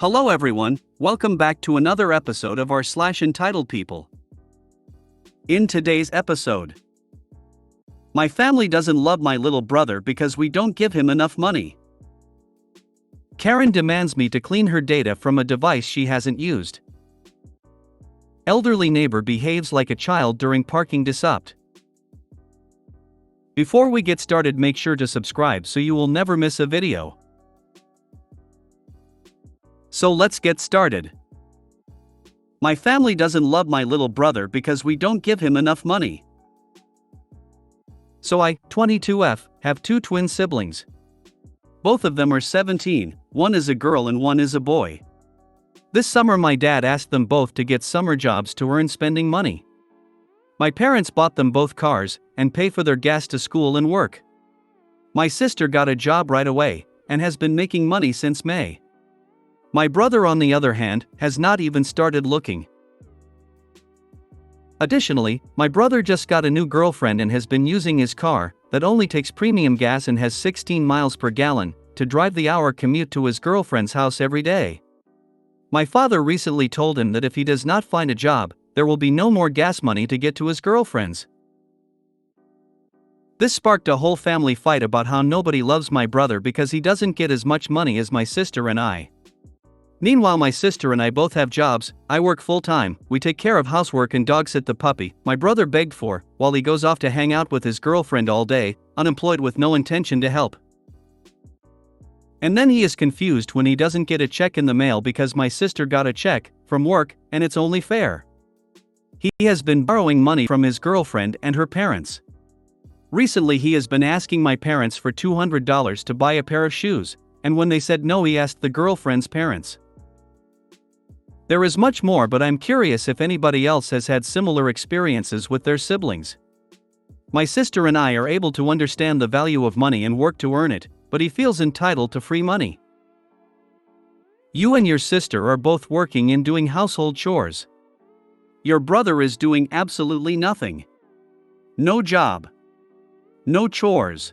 Hello everyone, welcome back to another episode of our entitled people. In today's episode, my family doesn't love my little brother because we don't give him enough money. Karen demands me to clean her data from a device she hasn't used. Elderly neighbor behaves like a child during parking disrupt. Before we get started, make sure to subscribe so you will never miss a video. So let's get started. My family doesn't love my little brother because we don't give him enough money. So I, 22F, have two twin siblings. Both of them are 17, one is a girl and one is a boy. This summer my dad asked them both to get summer jobs to earn spending money. My parents bought them both cars and pay for their gas to school and work. My sister got a job right away and has been making money since May. My brother, on the other hand, has not even started looking. Additionally, my brother just got a new girlfriend and has been using his car, that only takes premium gas and has 16 miles per gallon, to drive the hour commute to his girlfriend's house every day. My father recently told him that if he does not find a job, there will be no more gas money to get to his girlfriend's. This sparked a whole family fight about how nobody loves my brother because he doesn't get as much money as my sister and I. Meanwhile, my sister and I both have jobs, I work full-time, we take care of housework and dog sit the puppy, my brother begged for, while he goes off to hang out with his girlfriend all day, unemployed with no intention to help. And then he is confused when he doesn't get a check in the mail because my sister got a check from work, and it's only fair. He has been borrowing money from his girlfriend and her parents. Recently he has been asking my parents for $200 to buy a pair of shoes, and when they said no, he asked the girlfriend's parents. There is much more, but I'm curious if anybody else has had similar experiences with their siblings. My sister and I are able to understand the value of money and work to earn it, but he feels entitled to free money. You and your sister are both working and doing household chores. Your brother is doing absolutely nothing. No job. No chores.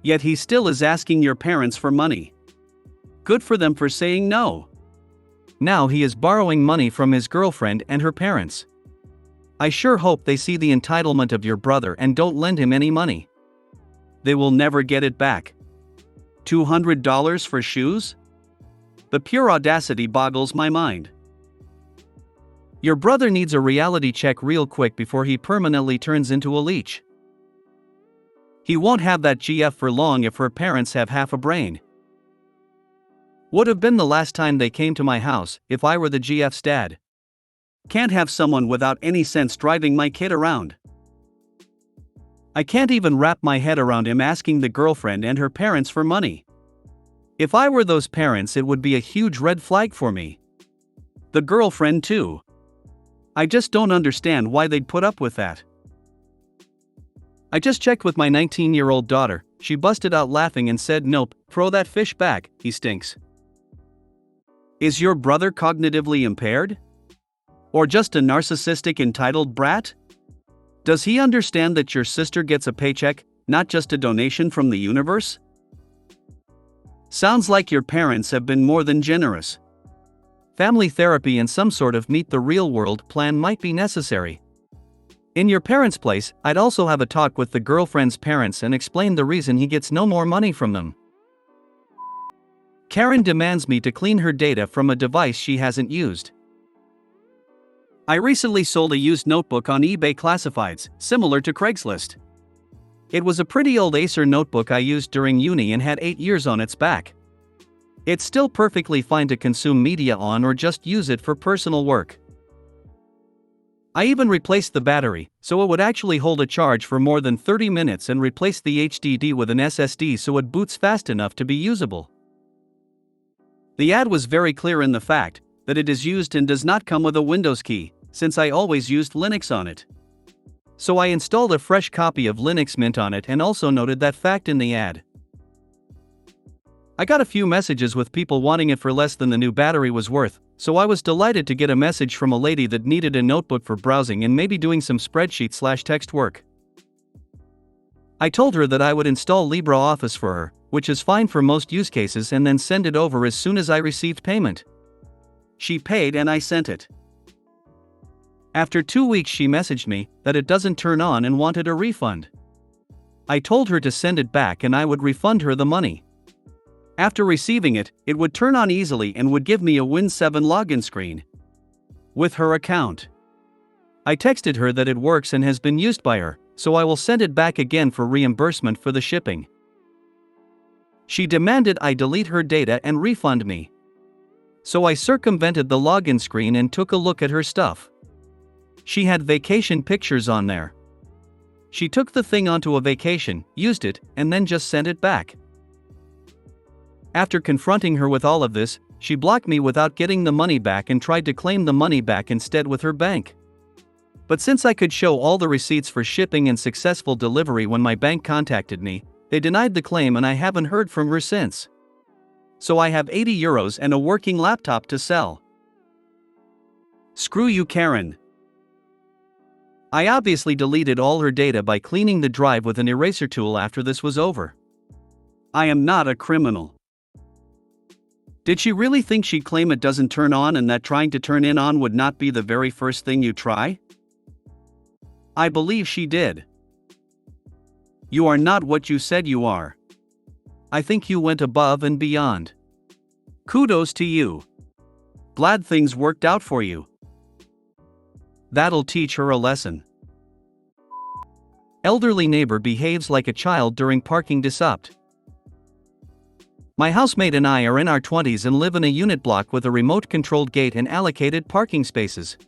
Yet he still is asking your parents for money. Good for them for saying no. Now he is borrowing money from his girlfriend and her parents. I sure hope they see the entitlement of your brother and don't lend him any money. They will never get it back. $200 for shoes? The pure audacity boggles my mind. Your brother needs a reality check real quick before he permanently turns into a leech. He won't have that GF for long if her parents have half a brain. Would have been the last time they came to my house if I were the GF's dad. Can't have someone without any sense driving my kid around. I can't even wrap my head around him asking the girlfriend and her parents for money. If I were those parents, it would be a huge red flag for me. The girlfriend too. I just don't understand why they'd put up with that. I just checked with my 19-year-old daughter, she busted out laughing and said, "Nope, throw that fish back, he stinks." Is your brother cognitively impaired? Or just a narcissistic entitled brat? Does he understand that your sister gets a paycheck, not just a donation from the universe? Sounds like your parents have been more than generous. Family therapy and some sort of meet the real world plan might be necessary. In your parents' place, I'd also have a talk with the girlfriend's parents and explain the reason he gets no more money from them. Karen demands me to clean her data from a device she hasn't used. I recently sold a used notebook on eBay Classifieds, similar to Craigslist. It was a pretty old Acer notebook I used during uni and had 8 years on its back. It's still perfectly fine to consume media on or just use it for personal work. I even replaced the battery, so it would actually hold a charge for more than 30 minutes and replaced the HDD with an SSD so it boots fast enough to be usable. The ad was very clear in the fact that it is used and does not come with a Windows key, since I always used Linux on it. So I installed a fresh copy of Linux Mint on it and also noted that fact in the ad. I got a few messages with people wanting it for less than the new battery was worth, so I was delighted to get a message from a lady that needed a notebook for browsing and maybe doing some spreadsheet/text work. I told her that I would install LibreOffice for her, which is fine for most use cases, and then send it over as soon as I received payment. She paid and I sent it. After 2 weeks she messaged me that it doesn't turn on and wanted a refund. I told her to send it back and I would refund her the money. After receiving it, it would turn on easily and would give me a Win7 login screen with her account. I texted her that it works and has been used by her, so I will send it back again for reimbursement for the shipping. She demanded I delete her data and refund me. So I circumvented the login screen and took a look at her stuff. She had vacation pictures on there. She took the thing onto a vacation, used it, and then just sent it back. After confronting her with all of this, she blocked me without getting the money back and tried to claim the money back instead with her bank. But since I could show all the receipts for shipping and successful delivery when my bank contacted me, they denied the claim and I haven't heard from her since. So I have €80 and a working laptop to sell. Screw you, Karen. I obviously deleted all her data by cleaning the drive with an eraser tool after this was over. I am not a criminal. Did she really think she'd claim it doesn't turn on and that trying to turn it on would not be the very first thing you try? I believe she did. You are not what you said you are. I think you went above and beyond. Kudos to you. Glad things worked out for you. That'll teach her a lesson. Elderly neighbor behaves like a child during parking disrupt. My housemate and I are in our 20s and live in a unit block with a remote-controlled gate and allocated parking spaces.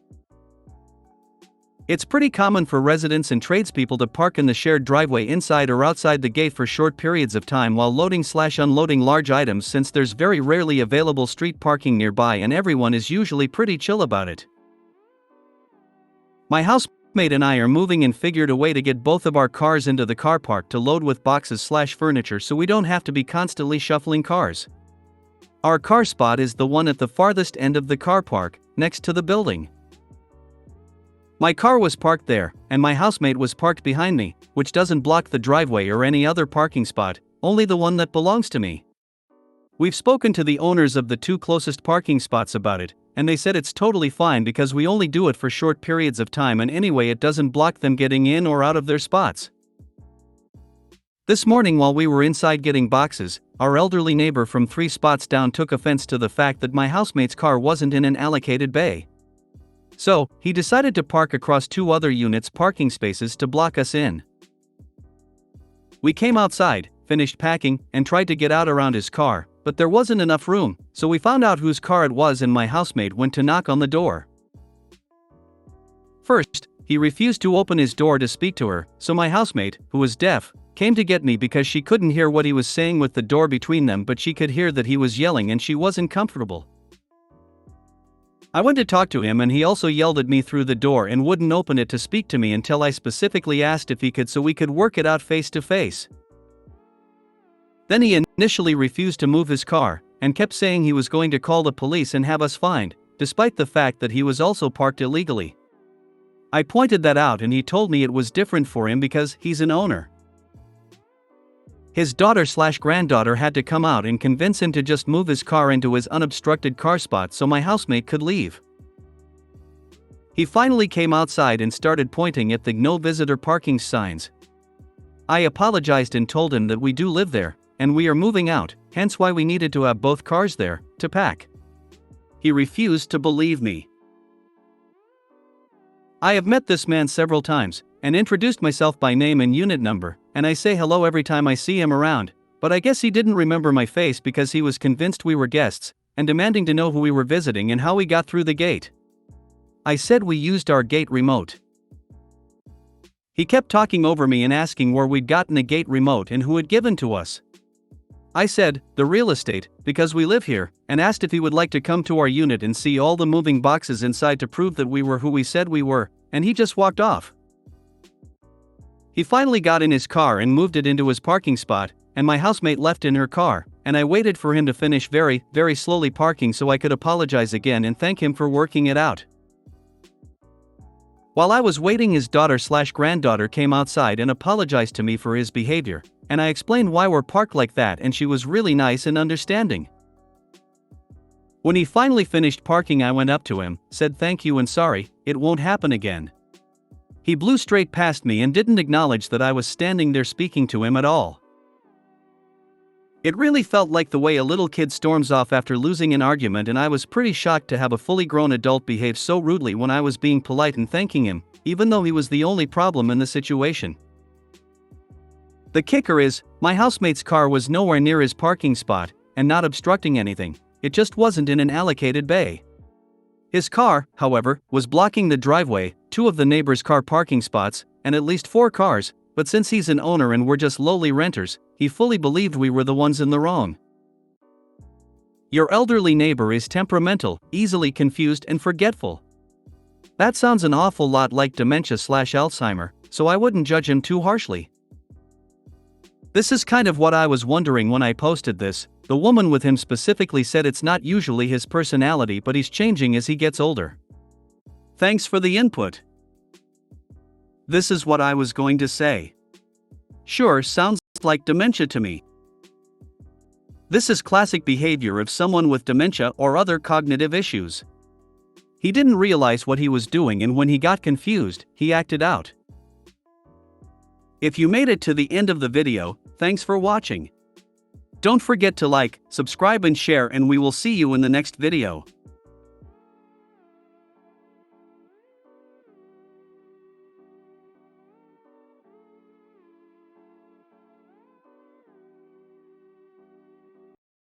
It's pretty common for residents and tradespeople to park in the shared driveway inside or outside the gate for short periods of time while loading/unloading large items, since there's very rarely available street parking nearby and everyone is usually pretty chill about it. My housemate and I are moving and figured a way to get both of our cars into the car park to load with boxes/furniture so we don't have to be constantly shuffling cars. Our car spot is the one at the farthest end of the car park, next to the building. My car was parked there, and my housemate was parked behind me, which doesn't block the driveway or any other parking spot, only the one that belongs to me. We've spoken to the owners of the 2 closest parking spots about it, and they said it's totally fine because we only do it for short periods of time and anyway it doesn't block them getting in or out of their spots. This morning while we were inside getting boxes, our elderly neighbor from 3 spots down took offense to the fact that my housemate's car wasn't in an allocated bay. So, he decided to park across 2 other units' parking spaces to block us in. We came outside, finished packing, and tried to get out around his car, but there wasn't enough room, so we found out whose car it was and my housemate went to knock on the door. First, he refused to open his door to speak to her, so my housemate, who was deaf, came to get me because she couldn't hear what he was saying with the door between them, but she could hear that he was yelling and she wasn't comfortable. I went to talk to him and he also yelled at me through the door and wouldn't open it to speak to me until I specifically asked if he could so we could work it out face to face. Then he initially refused to move his car, and kept saying he was going to call the police and have us fined, despite the fact that he was also parked illegally. I pointed that out and he told me it was different for him because he's an owner. His daughter/granddaughter had to come out and convince him to just move his car into his unobstructed car spot so my housemate could leave. He finally came outside and started pointing at the no visitor parking signs. I apologized and told him that we do live there, and we are moving out, hence why we needed to have both cars there, to pack. He refused to believe me. I have met this man several times, and introduced myself by name and unit number, and I say hello every time I see him around, but I guess he didn't remember my face because he was convinced we were guests, and demanding to know who we were visiting and how we got through the gate. I said we used our gate remote. He kept talking over me and asking where we'd gotten a gate remote and who had given to us. I said, the real estate, because we live here, and asked if he would like to come to our unit and see all the moving boxes inside to prove that we were who we said we were, and he just walked off. He finally got in his car and moved it into his parking spot, and my housemate left in her car, and I waited for him to finish very, very slowly parking so I could apologize again and thank him for working it out. While I was waiting, his daughter/granddaughter came outside and apologized to me for his behavior, and I explained why we're parked like that and she was really nice and understanding. When he finally finished parking, I went up to him, said thank you and sorry, it won't happen again. He blew straight past me and didn't acknowledge that I was standing there speaking to him at all. It really felt like the way a little kid storms off after losing an argument, and I was pretty shocked to have a fully grown adult behave so rudely when I was being polite and thanking him, even though he was the only problem in the situation. The kicker is, my housemate's car was nowhere near his parking spot, and not obstructing anything, it just wasn't in an allocated bay. His car, however, was blocking the driveway, 2 of the neighbor's car parking spots, and at least 4 cars, but since he's an owner and we're just lowly renters, he fully believed we were the ones in the wrong. Your elderly neighbor is temperamental, easily confused and forgetful. That sounds an awful lot like dementia/Alzheimer, so I wouldn't judge him too harshly. This is kind of what I was wondering when I posted this. The woman with him specifically said it's not usually his personality, but he's changing as he gets older. Thanks for the input. This is what I was going to say. Sure, sounds like dementia to me. This is classic behavior of someone with dementia or other cognitive issues. He didn't realize what he was doing, and when he got confused, he acted out. If you made it to the end of the video, thanks for watching. Don't forget to like, subscribe and share, and we will see you in the next video.